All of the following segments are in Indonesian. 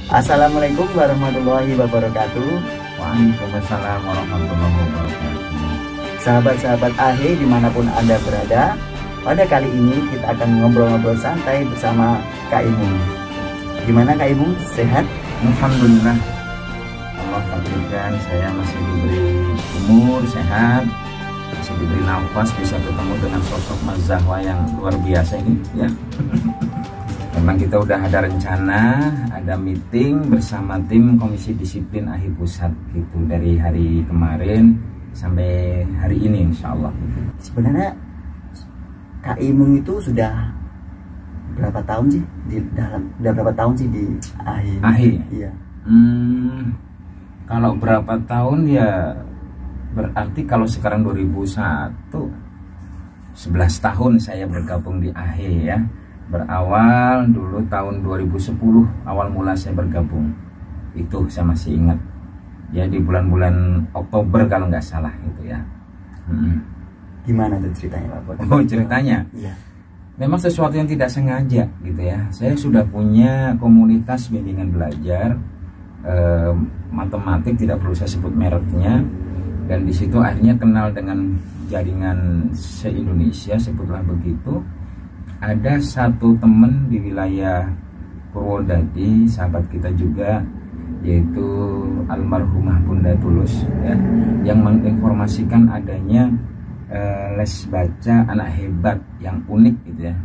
Assalamualaikum warahmatullahi wabarakatuh. Waalaikumsalam warahmatullahi wabarakatuh. Sahabat-sahabat AHE dimanapun Anda berada, pada kali ini kita akan ngobrol-ngobrol santai bersama Kak Imung. Gimana Kak Imung? Sehat? Alhamdulillah, Allah takdirkan saya masih diberi umur, sehat, masih diberi nafas, bisa ketemu dengan sosok Mas Zahwa yang luar biasa ini ya. Memang kita udah ada rencana, ada meeting bersama tim Komisi Disiplin AHE Pusat gitu, dari hari kemarin sampai hari ini insya Allah. Sebenarnya Kak Imung itu sudah berapa tahun sih udah berapa tahun sih di AHE? AHE? Iya. Kalau berapa tahun ya, berarti kalau sekarang 2001, 11 tahun saya bergabung di AHE ya. Berawal dulu tahun 2010 awal mula saya bergabung, itu saya masih ingat ya, di bulan-bulan Oktober kalau nggak salah itu ya. Gimana tuh ceritanya Pak? Oh ceritanya? Iya. Memang sesuatu yang tidak sengaja gitu ya. Saya sudah punya komunitas bimbingan belajar matematik, tidak perlu saya sebut mereknya, dan di situ akhirnya kenal dengan jaringan se-Indonesia, sebutlah begitu. Ada satu teman di wilayah Purwodadi, sahabat kita juga, yaitu almarhumah Bunda Tulus ya, yang menginformasikan adanya les baca anak hebat yang unik gitu ya,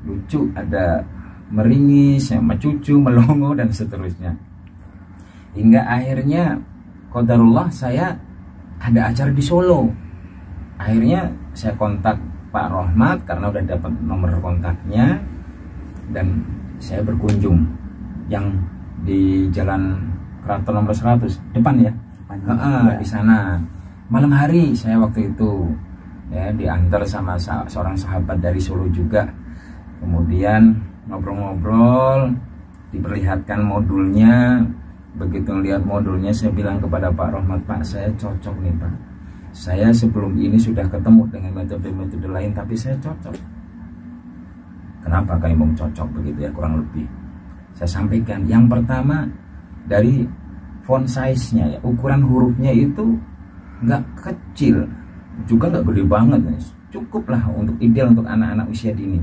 lucu, ada meringis, mecucu, melongo dan seterusnya. Hingga akhirnya qadarullah saya ada acara di Solo. Akhirnya saya kontak Pak Rohmat karena udah dapat nomor kontaknya, dan saya berkunjung yang di Jalan Keraton nomor 100 depan ya. Di sana malam hari saya waktu itu ya, diantar sama seorang sahabat dari Solo juga. Kemudian ngobrol-ngobrol, diperlihatkan modulnya. Begitu lihat modulnya, saya bilang kepada Pak Rohmat, Pak, saya cocok nih Pak, saya sebelum ini sudah ketemu dengan metode-metode lain, tapi saya cocok. Kenapa Kak Imung cocok begitu ya, kurang lebih saya sampaikan. Yang pertama dari font size-nya ya, ukuran hurufnya itu nggak kecil juga nggak gede banget, cukup lah untuk ideal untuk anak-anak usia dini.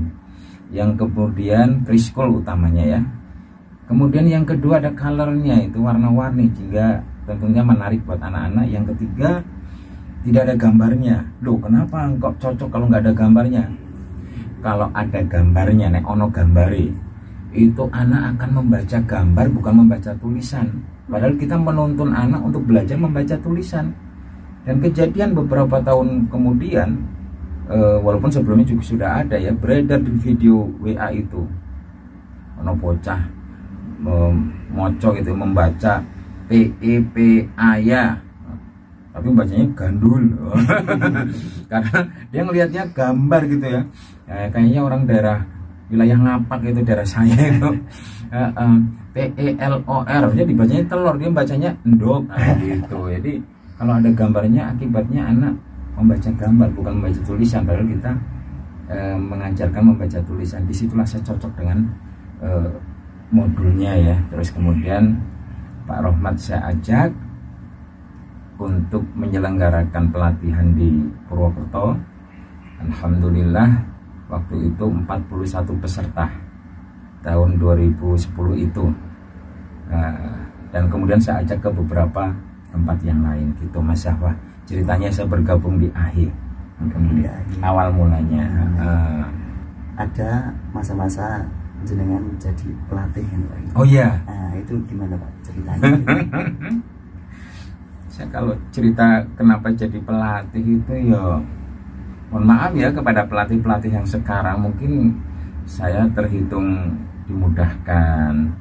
Yang kemudian preschool utamanya ya. Kemudian yang kedua ada colornya, itu warna-warni sehingga tentunya menarik buat anak-anak. Yang ketiga tidak ada gambarnya. Loh, kenapa kok cocok kalau nggak ada gambarnya? Kalau ada gambarnya, nek ono gambari, itu anak akan membaca gambar, bukan membaca tulisan. Padahal kita menuntun anak untuk belajar membaca tulisan. Dan kejadian beberapa tahun kemudian, walaupun sebelumnya juga sudah ada ya, beredar di video WA itu, ono bocah moco gitu membaca PEPA ya, tapi bacanya gandul karena dia ngelihatnya gambar gitu ya, kayaknya orang daerah wilayah Ngapak itu, daerah saya itu. TELOR, jadi dibacanya telur, dia bacanya endok gitu. Jadi kalau ada gambarnya, akibatnya anak membaca gambar bukan membaca tulisan, padahal kita mengajarkan membaca tulisan. Disitulah saya cocok dengan modulnya ya. Terus kemudian Pak Rohmat saya ajak untuk menyelenggarakan pelatihan di Purwokerto. Alhamdulillah waktu itu 41 peserta tahun 2010 itu, dan kemudian saya ajak ke beberapa tempat yang lain gitu Mas Zahwa. Ceritanya saya bergabung di AHE kemudian awal mulanya. Ada masa-masa jenengan jadi pelatih kan Pak? Oh iya. Nah, itu gimana Pak ceritanya? Saya kalau cerita kenapa jadi pelatih itu ya, mohon maaf ya kepada pelatih-pelatih yang sekarang, mungkin saya terhitung dimudahkan.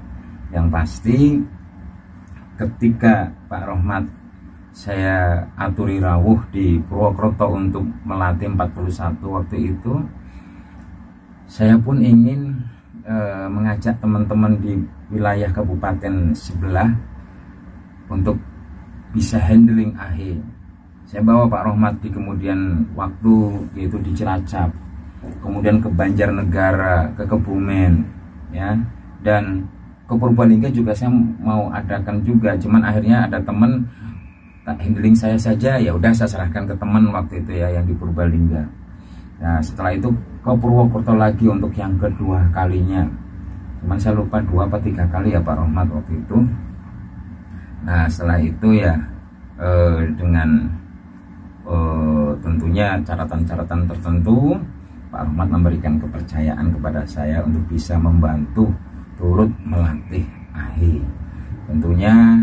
Yang pasti ketika Pak Rohmat saya aturi rawuh di Purwokerto untuk melatih 41 waktu itu, saya pun ingin mengajak teman-teman di wilayah kabupaten sebelah untuk bisa handling AHE. Saya bawa Pak Rohmat di kemudian waktu, yaitu di Cilacap, kemudian ke Banjarnegara, ke Kebumen ya, dan ke Purbalingga juga saya mau adakan juga, cuman akhirnya ada teman handling saya saja, ya udah saya serahkan ke teman waktu itu ya yang di Purbalingga. Nah setelah itu ke Purwokerto lagi untuk yang kedua kalinya, cuman saya lupa 2 atau 3 kali ya Pak Rohmat waktu itu. Nah setelah itu ya dengan tentunya catatan-catatan tertentu, Pak Rohmat memberikan kepercayaan kepada saya untuk bisa membantu turut melatih AHI. Tentunya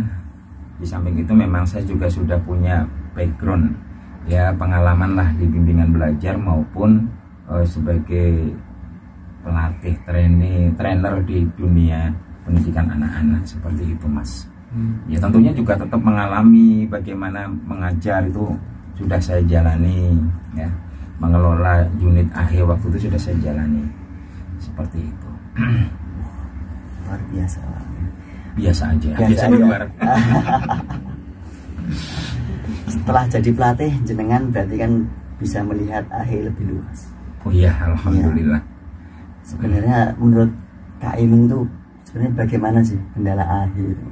di samping itu memang saya juga sudah punya background ya, pengalaman lah di bimbingan belajar maupun sebagai pelatih trainer di dunia pendidikan anak-anak seperti itu Mas. Ya tentunya juga tetap mengalami bagaimana mengajar itu sudah saya jalani ya, mengelola unit AHI waktu itu sudah saya jalani seperti itu. Luar biasa. Biasa aja. Biasa luar. Setelah jadi pelatih jenengan berarti kan bisa melihat AHI lebih luas. Oh iya, alhamdulillah. Ya. Sebenarnya menurut Kak Imung tuh sebenarnya bagaimana sih kendala AHI itu?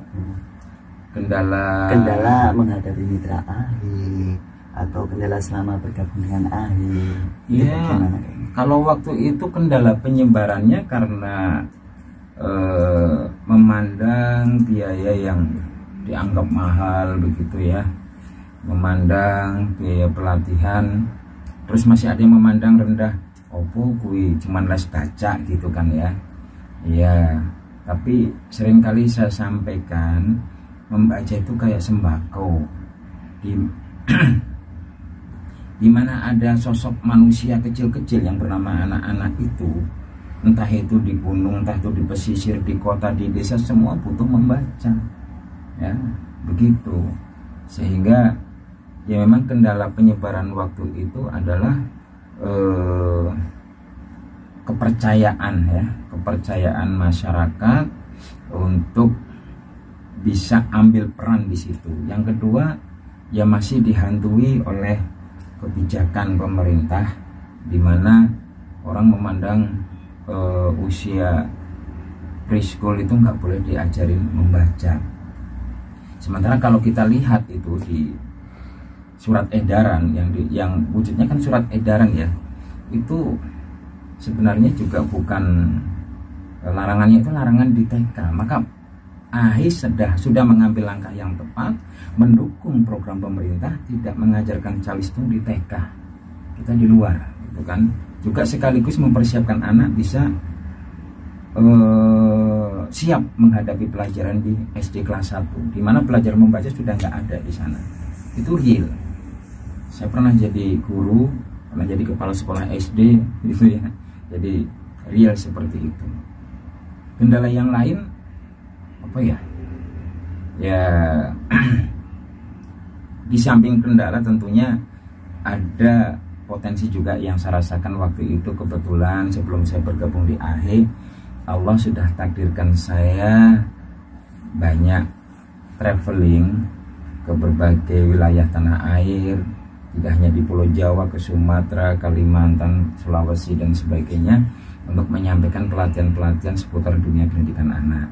Kendala menghadapi mitra AHI atau kendala selama bergabung dengan AHI. Iya. Kalau waktu itu kendala penyebarannya karena memandang biaya yang dianggap mahal begitu ya, memandang biaya pelatihan, terus masih ada yang memandang rendah, opo kui cuman les baca gitu kan ya. Iya, tapi seringkali saya sampaikan membaca itu kayak sembako, di mana ada sosok manusia kecil-kecil yang bernama anak-anak itu, entah itu di gunung, entah itu di pesisir, di kota, di desa, semua butuh membaca ya, begitu. Sehingga ya memang kendala penyebaran waktu itu adalah kepercayaan ya, kepercayaan masyarakat untuk bisa ambil peran di situ. Yang kedua ya masih dihantui oleh kebijakan pemerintah, di mana orang memandang usia preschool itu nggak boleh diajarin membaca. Sementara kalau kita lihat itu di surat edaran yang wujudnya kan surat edaran ya, itu sebenarnya juga bukan larangannya, itu larangan di TK. Maka AHI sudah mengambil langkah yang tepat, mendukung program pemerintah tidak mengajarkan calistung di TK, kita di luar gitu kan. Juga sekaligus mempersiapkan anak bisa siap menghadapi pelajaran di SD kelas 1, di mana pelajaran membaca sudah nggak ada di sana. Itu real. Saya pernah jadi guru, pernah jadi kepala sekolah SD gitu ya. Jadi real seperti itu. Kendala yang lain apa ya? Ya di samping kendala tentunya ada potensi juga yang saya rasakan waktu itu. Kebetulan sebelum saya bergabung di AHI, Allah sudah takdirkan saya banyak traveling ke berbagai wilayah tanah air, tidak hanya di Pulau Jawa, ke Sumatera, Kalimantan, Sulawesi dan sebagainya, untuk menyampaikan pelatihan-pelatihan seputar dunia pendidikan anak,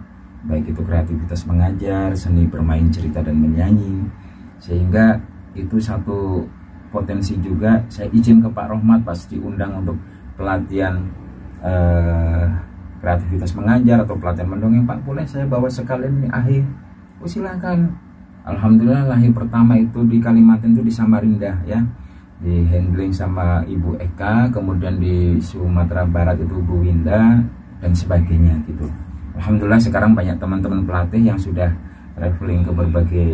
baik itu kreativitas mengajar, seni bermain, cerita dan menyanyi. Sehingga itu satu potensi juga. Saya izin ke Pak Rohmat pas diundang untuk pelatihan kreativitas mengajar atau pelatihan mendongeng, Pak boleh saya bawa sekalian ini AHI? Oh silakan. Alhamdulillah lahir pertama itu di Kalimantan itu di Samarinda ya, di handling sama Ibu Eka, kemudian di Sumatera Barat itu Bu Winda dan sebagainya gitu. Alhamdulillah sekarang banyak teman-teman pelatih yang sudah traveling ke berbagai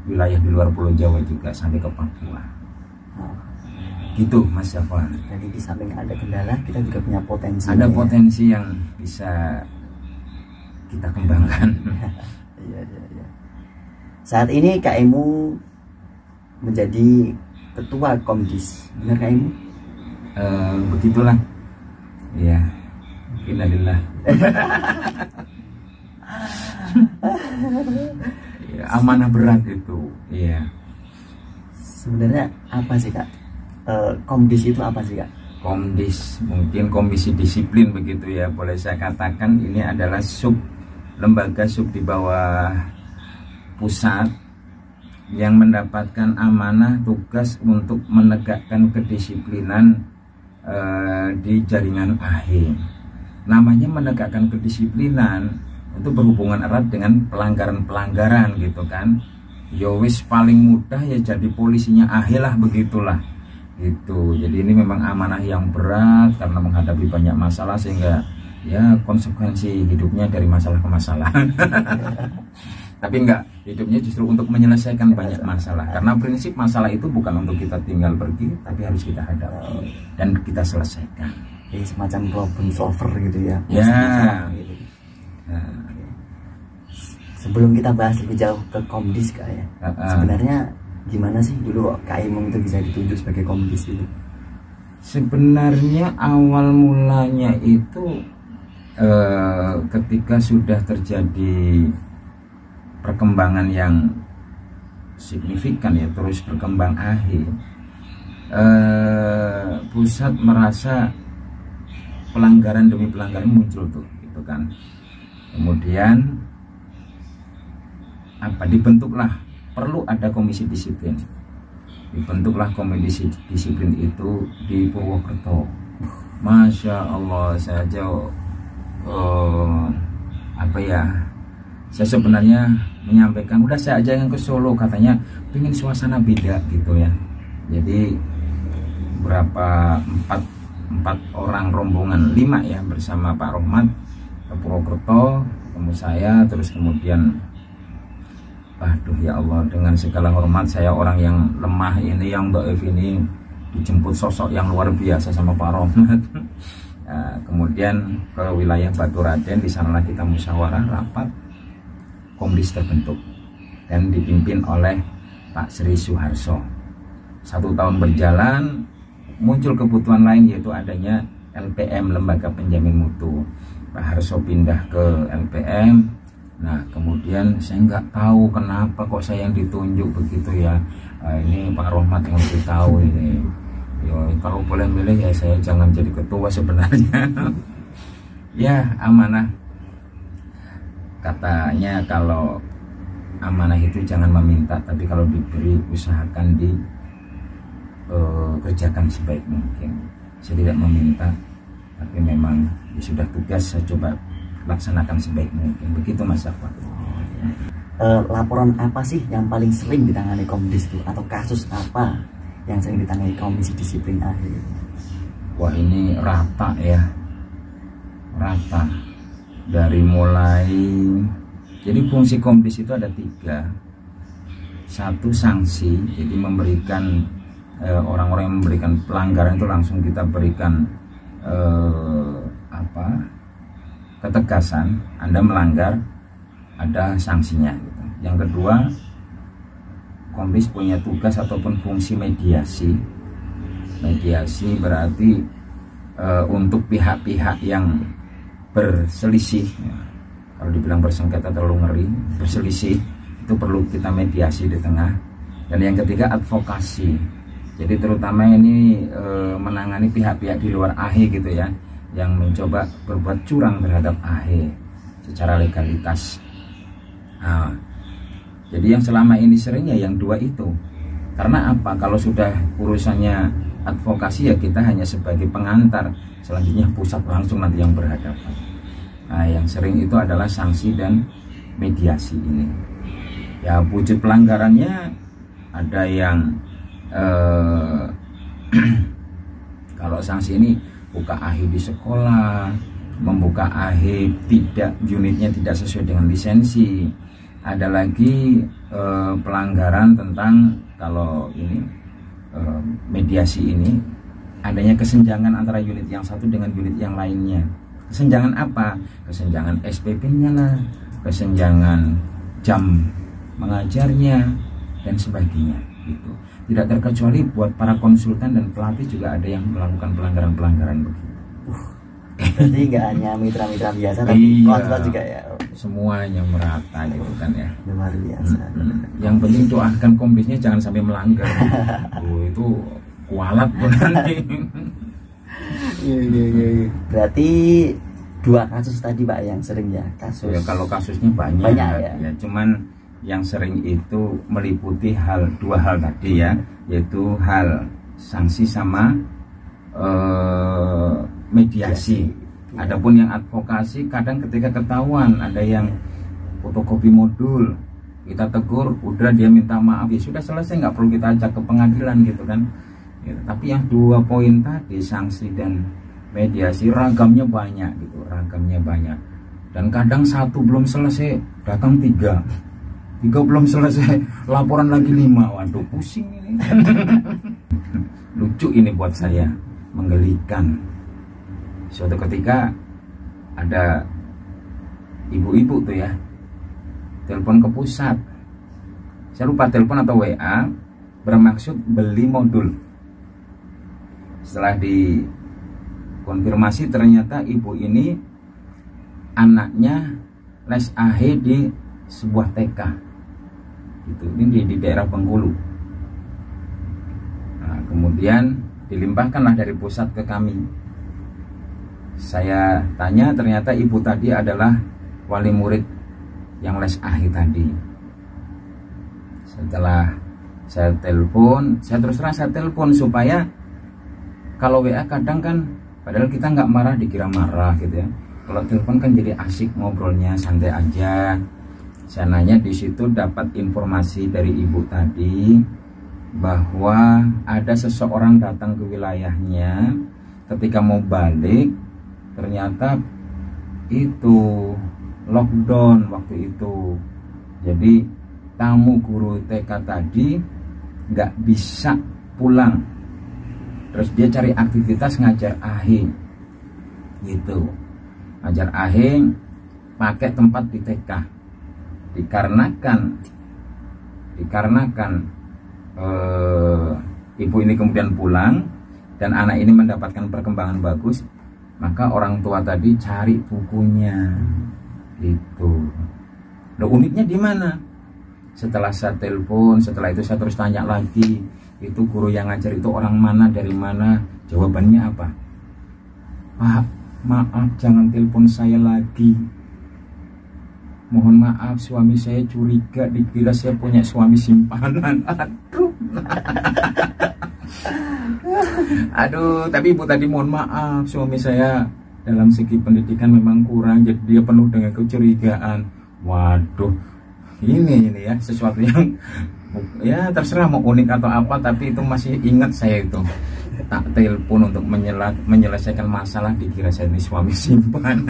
wilayah di luar Pulau Jawa juga sampai ke Papua. Gitu Mas Jafar. Jadi di samping ada kendala, kita juga punya potensi. Ada potensi yang bisa kita kembangkan. Iya. Saat ini Kak Emu menjadi ketua Komdis, benar Kak Emu? Begitulah. Iya. Innalillah. Ya, amanah berat itu. Iya. Sebenarnya apa sih Kak? Komdis itu apa sih Kak? Komdis mungkin komisi disiplin begitu ya, boleh saya katakan ini adalah sub lembaga sub di bawah pusat yang mendapatkan amanah tugas untuk menegakkan kedisiplinan di jaringan AHE. Namanya menegakkan kedisiplinan itu berhubungan erat dengan pelanggaran-pelanggaran gitu kan. Yowis paling mudah ya jadi polisinya AHE lah, begitulah gitu. Jadi ini memang amanah yang berat karena menghadapi banyak masalah, sehingga ya konsekuensi hidupnya dari masalah ke masalah. Tapi enggak, hidupnya justru untuk menyelesaikan banyak masalah, karena prinsip masalah itu bukan untuk kita tinggal pergi, tapi harus kita hadapi dan kita selesaikan. Jadi semacam problem solver gitu ya. Ya. Gitu. Nah, sebelum kita bahas lebih jauh ke Komdis Kak ya, sebenarnya gimana sih dulu Kak Imung itu bisa ditunjuk sebagai Komdis itu? Sebenarnya awal mulanya itu ketika sudah terjadi perkembangan yang signifikan ya, terus berkembang AHE, pusat merasa pelanggaran demi pelanggaran muncul tuh gitu kan. Kemudian dibentuklah, perlu ada komisi disiplin. Dibentuklah komisi disiplin itu di Purwokerto. Masya Allah, saya jauh saya sebenarnya menyampaikan, udah saya aja yang ke Solo, katanya pengen suasana beda gitu ya. Jadi berapa empat orang rombongan, 5 ya, bersama Pak Rohmat ke Purwokerto, ketemu saya, terus kemudian aduh ya Allah, dengan segala hormat, saya orang yang lemah ini, yang dhaif ini, dijemput sosok yang luar biasa sama Pak Rohmat. Nah, kemudian ke wilayah Baturaden, di sanalah kita musyawarah rapat, Komdis terbentuk dan dipimpin oleh Pak Sri Suharso. 1 tahun berjalan, muncul kebutuhan lain, yaitu adanya LPM, Lembaga Penjamin Mutu. Pak Harso pindah ke LPM. Nah, kemudian saya nggak tahu kenapa kok saya yang ditunjuk begitu ya. Ini Pak Rohmat yang lebih tahu ini. Yo, kalau boleh milih ya saya jangan jadi ketua sebenarnya. Ya, amanah. Katanya kalau amanah itu jangan meminta, tapi kalau diberi usahakan kerjakan sebaik mungkin. Saya tidak meminta, tapi memang ya sudah tugas, saya coba laksanakan sebaik mungkin. Begitu Mas Afwan. Laporan apa sih yang paling sering ditangani Komdis itu, atau kasus apa yang sering ditangani Komisi Disiplin AHE? Wah, ini rata ya, rata. Dari mulai, jadi fungsi Komdis itu ada 3. 1, sanksi, jadi memberikan orang-orang yang memberikan pelanggaran itu langsung kita berikan ketegasan, Anda melanggar, ada sanksinya gitu. Yang kedua, Komdis punya tugas ataupun fungsi mediasi. Mediasi berarti untuk pihak-pihak yang berselisih, kalau dibilang bersengketa terlalu ngeri, berselisih itu perlu kita mediasi di tengah. Dan yang ketiga, advokasi, jadi terutama ini menangani pihak-pihak di luar AHE gitu ya, yang mencoba berbuat curang terhadap AHE secara legalitas. Nah, jadi yang selama ini seringnya yang 2 itu. Karena apa? Kalau sudah urusannya advokasi ya kita hanya sebagai pengantar, selanjutnya pusat langsung nanti yang berhadapan. Nah, yang sering itu adalah sanksi dan mediasi ini. Ya, wujud pelanggarannya ada yang kalau sanksi ini buka AHE di sekolah, membuka AHE unitnya tidak sesuai dengan lisensi. Ada lagi pelanggaran tentang, kalau ini mediasi ini adanya kesenjangan antara unit yang satu dengan unit yang lainnya. Kesenjangan apa? Kesenjangan SPP-nya lah, kesenjangan jam mengajarnya dan sebagainya gitu. Tidak terkecuali buat para konsultan dan pelatih juga ada yang melakukan pelanggaran-pelanggaran begitu. Berarti nggak hanya mitra-mitra biasa, tapi konsultan juga ya. Semuanya merata gitu kan ya. Luar biasa. Yang penting doakan Komdisnya jangan sampai melanggar. Itu kualat nanti. Iya. Berarti dua kasus tadi Pak yang sering ya kasus. Ya, kalau kasusnya banyak ya. Cuman yang sering itu meliputi dua hal tadi ya, yaitu hal sanksi sama mediasi. Adapun yang advokasi kadang ketika ketahuan ada yang fotokopi modul, kita tegur, udah dia minta maaf, ya sudah selesai, nggak perlu kita ajak ke pengadilan gitu kan. Ya, tapi yang dua poin tadi, sanksi dan mediasi, ragamnya banyak gitu, ragamnya banyak. Dan kadang satu belum selesai datang tiga belum selesai laporan lagi 5. Waduh, pusing ini. Lucu ini buat saya, menggelikan. Suatu ketika ada ibu-ibu tuh ya, telepon ke pusat, saya lupa telepon atau WA, bermaksud beli modul. Setelah dikonfirmasi ternyata ibu ini anaknya les AH di sebuah TK gitu, ini di daerah Bengkulu. Nah, kemudian dilimpahkanlah dari pusat ke kami. Saya tanya, ternyata ibu tadi adalah wali murid yang les AH tadi. Setelah saya telepon, saya terus terang saya telepon supaya kalau WA kadang kan padahal kita nggak marah dikira marah gitu ya. Kalau telepon kan jadi asik ngobrolnya, santai aja. Saya nanya, di situ dapat informasi dari ibu tadi bahwa ada seseorang datang ke wilayahnya, ketika mau balik ternyata itu lockdown waktu itu. Jadi tamu guru TK tadi nggak bisa pulang, terus dia cari aktivitas ngajar AH gitu, ngajar AH pakai tempat di TK. Dikarenakan ibu ini kemudian pulang dan anak ini mendapatkan perkembangan bagus, maka orang tua tadi cari bukunya itu. Loh, uniknya di mana? Setelah saya telepon, setelah itu saya terus tanya lagi, itu guru yang ngajar itu orang mana, dari mana? Jawabannya apa? Pak, maaf, jangan telepon saya lagi. Mohon maaf, suami saya curiga, dikira saya punya suami simpanan. Aduh. Aduh, tapi ibu tadi mohon maaf, suami saya dalam segi pendidikan memang kurang, jadi dia penuh dengan kecurigaan. Waduh, ini ya sesuatu yang ya terserah mau unik atau apa, tapi itu masih ingat saya itu. Tak telepon untuk menyelesaikan masalah, dikira saya ini suami simpanan.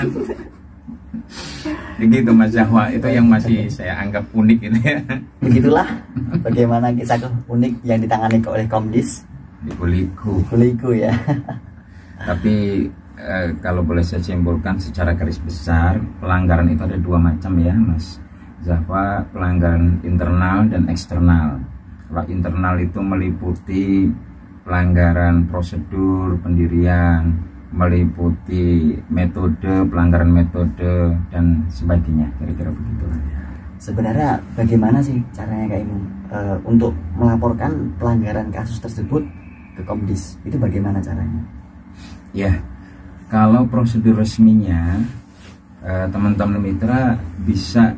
Begitu Mas Zahwa, itu yang masih saya anggap unik ini ya. Begitulah bagaimana kisah unik yang ditangani oleh Komdis di Kuliku. Kuliku ya. Tapi kalau boleh saya simpulkan secara garis besar, pelanggaran itu ada dua macam ya Mas Zahwa, pelanggaran internal dan eksternal. Kalau internal itu meliputi pelanggaran prosedur pendirian, meliputi metode, pelanggaran metode dan sebagainya, kira-kira begitu. Sebenarnya bagaimana sih caranya Kak Imung untuk melaporkan pelanggaran kasus tersebut ke Komdis? Itu bagaimana caranya? Ya, kalau prosedur resminya teman-teman mitra bisa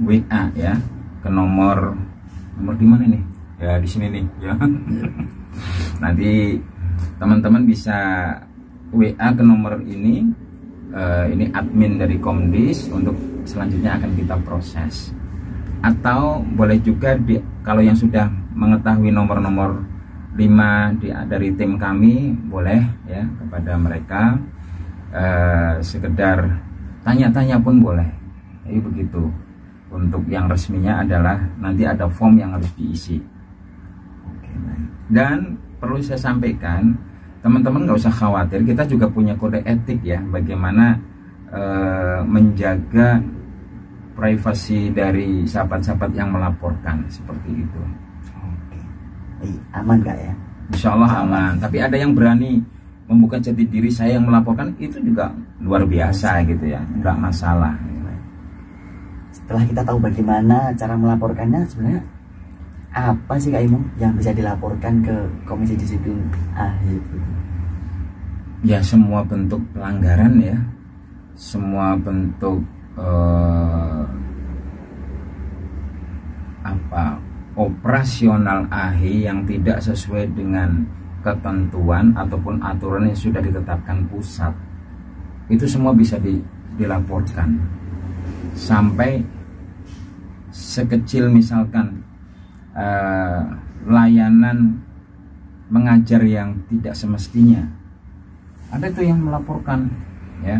WA ya ke nomor di mana nih? Ya di sini nih ya. Nanti teman-teman bisa WA ke nomor ini admin dari Komdis, untuk selanjutnya akan kita proses. Atau boleh juga kalau yang sudah mengetahui nomor-nomor 5 dari tim kami, boleh ya kepada mereka sekedar tanya-tanya pun boleh. Jadi begitu. Untuk yang resminya adalah nanti ada form yang harus diisi. Oke, baik. Dan perlu saya sampaikan, teman-teman nggak usah khawatir, kita juga punya kode etik ya, bagaimana menjaga privasi dari sahabat-sahabat yang melaporkan seperti itu. Oke, aman Kak ya? Insya Allah aman. Tapi ada yang berani membuka jati diri saya yang melaporkan, itu juga luar biasa gitu ya, nggak masalah. Setelah kita tahu bagaimana cara melaporkannya, sebenarnya apa sih Kak Imung yang bisa dilaporkan ke Komisi Disiplin AH? Ya semua bentuk pelanggaran ya, semua bentuk operasional AHE yang tidak sesuai dengan ketentuan ataupun aturan yang sudah ditetapkan pusat, itu semua bisa dilaporkan. Sampai sekecil misalkan layanan mengajar yang tidak semestinya, ada tuh yang melaporkan, ya,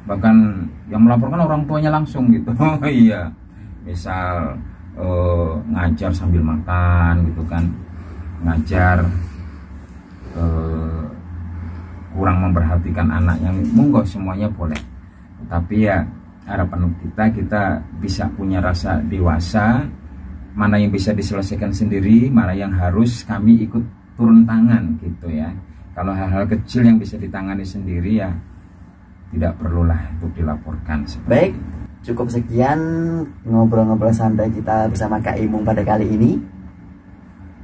bahkan yang melaporkan orang tuanya langsung gitu. Iya, misal ngajar sambil makan gitu kan, ngajar kurang memperhatikan anaknya, monggo semuanya boleh. Tapi ya harapan kita bisa punya rasa dewasa, mana yang bisa diselesaikan sendiri, mana yang harus kami ikut turun tangan gitu ya. Kalau hal-hal kecil yang bisa ditangani sendiri ya tidak perlulah untuk dilaporkan. Baik, cukup sekian ngobrol-ngobrol santai kita bersama Kak Imung pada kali ini.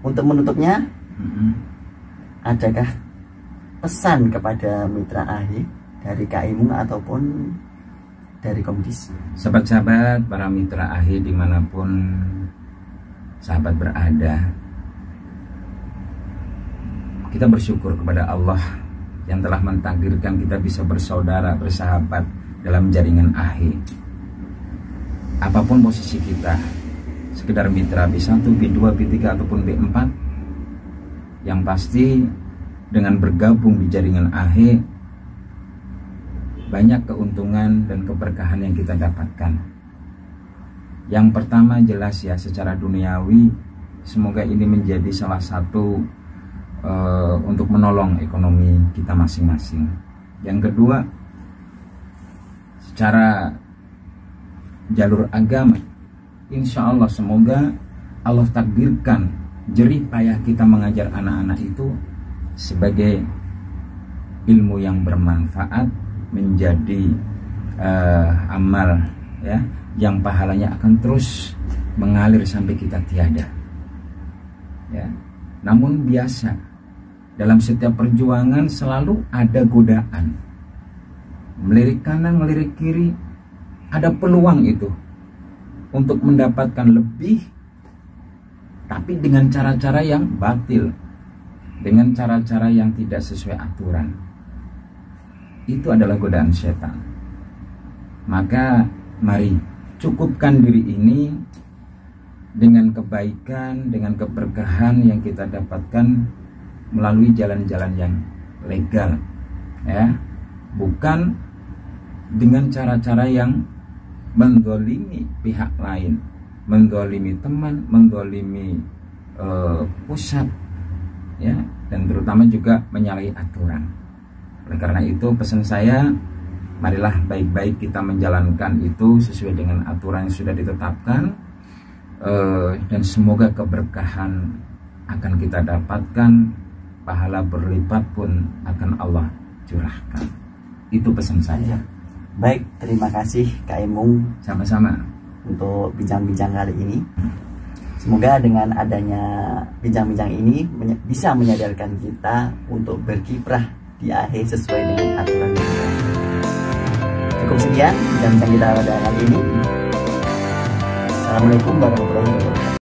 Untuk menutupnya, adakah pesan kepada mitra AHE dari Kak Imung ataupun dari Komdis? Sahabat-sahabat, para mitra AHE dimanapun sahabat berada, kita bersyukur kepada Allah yang telah mentakdirkan kita bisa bersaudara, bersahabat dalam jaringan AHE. Apapun posisi kita, sekedar mitra B1, B2, B3 ataupun B4, yang pasti dengan bergabung di jaringan AHE banyak keuntungan dan keberkahan yang kita dapatkan. Yang pertama jelas ya, secara duniawi semoga ini menjadi salah satu untuk menolong ekonomi kita masing-masing. Yang kedua, secara jalur agama, insya Allah semoga Allah takdirkan jerih payah kita mengajar anak-anak itu sebagai ilmu yang bermanfaat, menjadi amal ya, yang pahalanya akan terus mengalir sampai kita tiada ya. Namun biasa dalam setiap perjuangan selalu ada godaan, melirik kanan, melirik kiri, ada peluang itu untuk mendapatkan lebih, tapi dengan cara-cara yang batil, dengan cara-cara yang tidak sesuai aturan. Itu adalah godaan setan. Maka mari cukupkan diri ini dengan kebaikan, dengan keberkahan yang kita dapatkan melalui jalan-jalan yang legal ya, bukan dengan cara-cara yang mendolimi pihak lain, mendolimi teman, mendolimi pusat ya, dan terutama juga menyalahi aturan. Oleh karena itu pesan saya, marilah baik-baik kita menjalankan itu sesuai dengan aturan yang sudah ditetapkan, dan semoga keberkahan akan kita dapatkan, pahala berlipat pun akan Allah curahkan. Itu pesan saya. Baik, terima kasih Kak Imung. Sama-sama. Untuk bincang-bincang kali ini. Semoga dengan adanya bincang-bincang ini bisa menyadarkan kita untuk berkiprah di AHE sesuai dengan aturan. Cukup sekian bincang-bincang kita pada kali ini. Assalamualaikum warahmatullahi wabarakatuh.